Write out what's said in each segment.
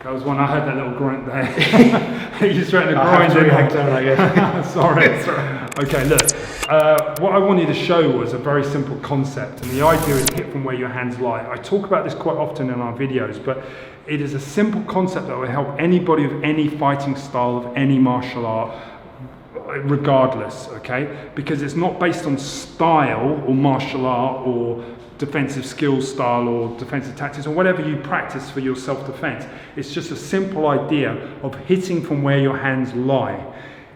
That was when I heard that little grunt there. You threatened to grind it. I guess. Sorry. Okay, look. What I wanted to show was a very simple concept, and the idea is hit from where your hands lie. I talk about this quite often in our videos, but it is a simple concept that will help anybody of any fighting style, of any martial art, regardless, okay? Because it's not based on style or martial art or defensive skills style or defensive tactics or whatever you practice for your self-defense. It's just a simple idea of hitting from where your hands lie.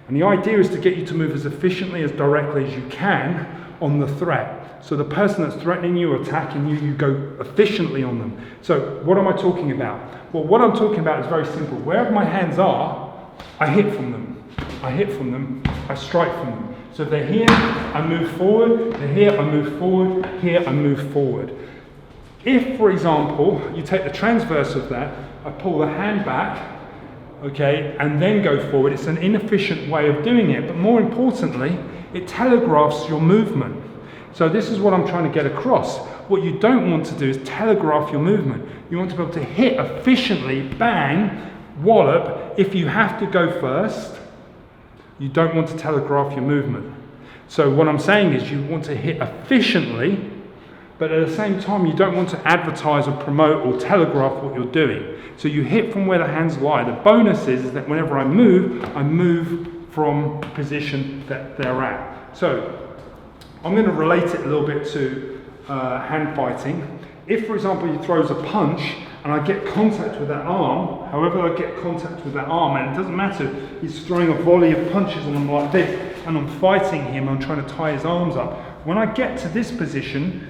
And the idea is to get you to move as efficiently, as directly as you can on the threat. So the person that's threatening you or attacking you, you go efficiently on them. So what am I talking about? Well, what I'm talking about is very simple. Wherever my hands are, I hit from them. I hit from them, I strike from them. So if they're here, I move forward, they're here, I move forward, here, I move forward. If, for example, you take the transverse of that, I pull the hand back, okay, and then go forward, it's an inefficient way of doing it, but more importantly, it telegraphs your movement. So this is what I'm trying to get across. What you don't want to do is telegraph your movement. You want to be able to hit efficiently, bang, wallop. If you have to go first, you don't want to telegraph your movement. So what I'm saying is you want to hit efficiently, but at the same time you don't want to advertise or promote or telegraph what you're doing. So you hit from where the hands lie. The bonus is that whenever I move from the position that they're at. So I'm going to relate it a little bit to hand fighting. If, for example, he throws a punch and I get contact with that arm, however I get contact with that arm, and it doesn't matter, he's throwing a volley of punches and I'm like this, and I'm fighting him, I'm trying to tie his arms up. When I get to this position,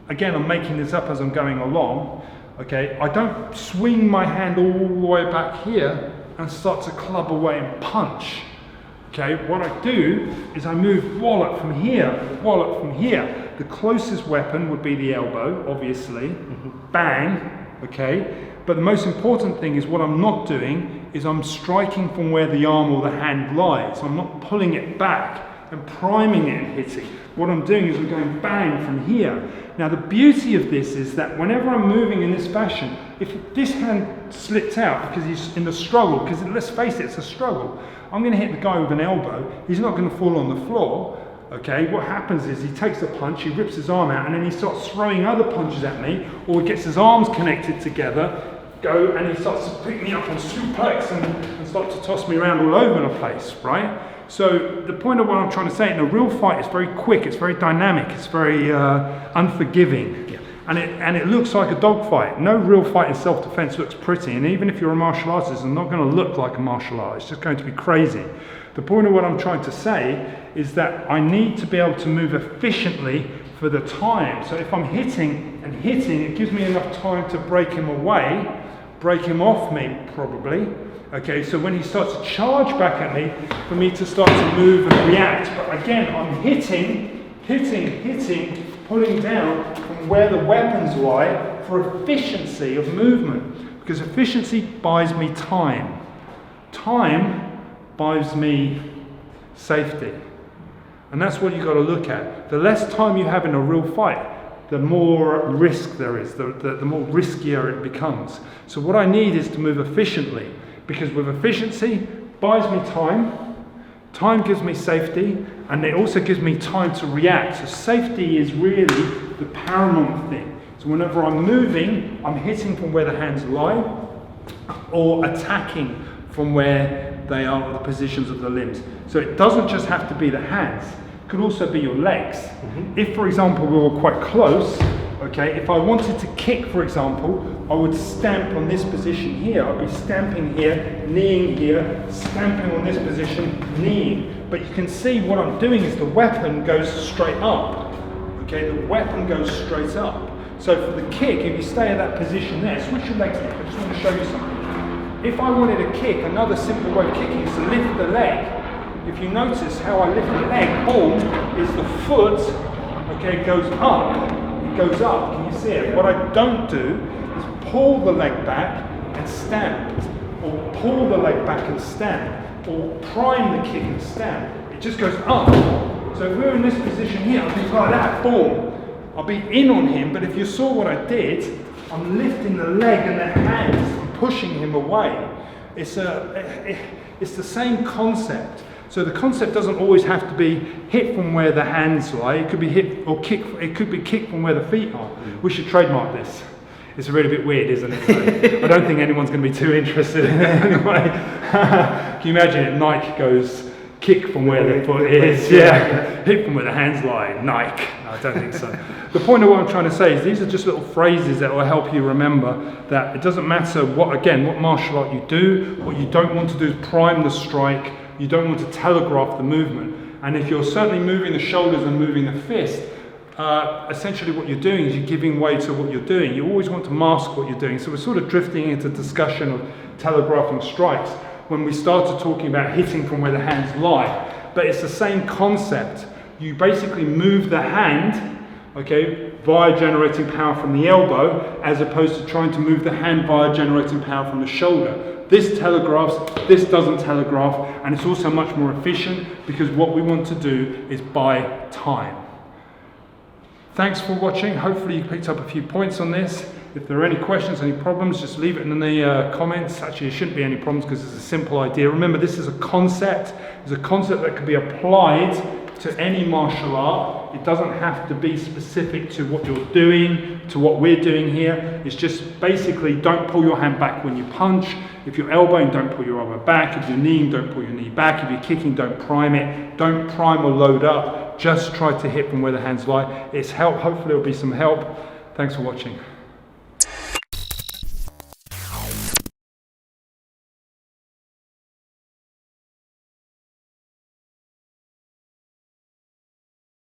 again, I'm making this up as I'm going along, okay, I don't swing my hand all the way back here and start to club away and punch. Okay, what I do is I move wallop from here, wallop from here. The closest weapon would be the elbow, obviously, bang, okay? But the most important thing is what I'm not doing is I'm striking from where the arm or the hand lies. I'm not pulling it back and priming it and hitting. What I'm doing is I'm going bang from here. Now the beauty of this is that whenever I'm moving in this fashion, if this hand slipped out because he's in the struggle, because let's face it, it's a struggle, I'm going to hit the guy with an elbow, he's not going to fall on the floor, okay? What happens is he takes a punch, he rips his arm out, and then he starts throwing other punches at me, or he gets his arms connected together, and he starts to pick me up and suplex and start to toss me around all over the place, right? So the point of what I'm trying to say, in a real fight, it's very quick, it's very dynamic, it's very unforgiving. Yeah. And it looks like a dogfight. No real fight in self-defense looks pretty, and even if you're a martial artist, it's not going to look like a martial art, it's just going to be crazy. The point of what I'm trying to say is that I need to be able to move efficiently for the time. So if I'm hitting and hitting, it gives me enough time to break him away, break him off me probably. Okay, so when he starts to charge back at me, for me to start to move and react. But again, I'm hitting, pulling down from where the weapons lie for efficiency of movement. Because efficiency buys me time. Time buys me safety. And that's what you've got to look at. The less time you have in a real fight, the more risk there is, the more riskier it becomes. So what I need is to move efficiently, because with efficiency, buys me time gives me safety, and it also gives me time to react. So safety is really the paramount thing. So whenever I'm moving, I'm hitting from where the hands lie, or attacking from where they are, the positions of the limbs. So it doesn't just have to be the hands, it could also be your legs. If, for example, we were quite close, okay, if I wanted to kick, for example, I would stamp on this position here. I'd be stamping here, kneeing here, stamping on this position, kneeing. But you can see what I'm doing is the weapon goes straight up. Okay, the weapon goes straight up. So for the kick, if you stay in that position there, switch your legs up. I just want to show you something. If I wanted to kick, another simple way of kicking is to lift the leg. If you notice how I lift the leg, boom, is the foot, okay, goes up. It goes up, can you see it? What I don't do is pull the leg back and stamp, or pull the leg back and stamp, or prime the kick and stamp. It just goes up, So if we're in this position here, I'll be like that, boom. I'll be in on him, but if you saw what I did, I'm lifting the leg and the hands and pushing him away. It's the same concept. So the concept doesn't always have to be hit from where the hands lie. It could be hit or kick. It could be kicked from where the feet are. We should trademark this. It's really a bit weird, isn't it? So I don't think anyone's going to be too interested in it anyway. Can you imagine it? Nike goes kick from where the foot is, yeah. Hit from where the hands lie, Nike. No, I don't think so. The point of what I'm trying to say is these are just little phrases that will help you remember that it doesn't matter what martial art you do. What you don't want to do is prime the strike. You don't want to telegraph the movement. And if you're certainly moving the shoulders and moving the fist, essentially what you're doing is you're giving way to what you're doing. You always want to mask what you're doing. So we're sort of drifting into discussion of telegraphing strikes when we started talking about hitting from where the hands lie. But it's the same concept. You basically move the hand, okay, via generating power from the elbow, as opposed to trying to move the hand via generating power from the shoulder. This telegraphs, this doesn't telegraph, and it's also much more efficient because what we want to do is buy time. Thanks for watching. Hopefully you picked up a few points on this. If there are any questions, any problems, just leave it in the comments. Actually, there shouldn't be any problems because it's a simple idea. Remember, this is a concept. It's a concept that can be applied to any martial art. It doesn't have to be specific to what you're doing, to what we're doing here. It's just basically don't pull your hand back when you punch. If you're elbowing, don't pull your elbow back. If you're kneeing, don't pull your knee back. If you're kicking, don't prime it. Don't prime or load up. Just try to hit from where the hands lie. It's help. Hopefully it'll be some help. Thanks for watching.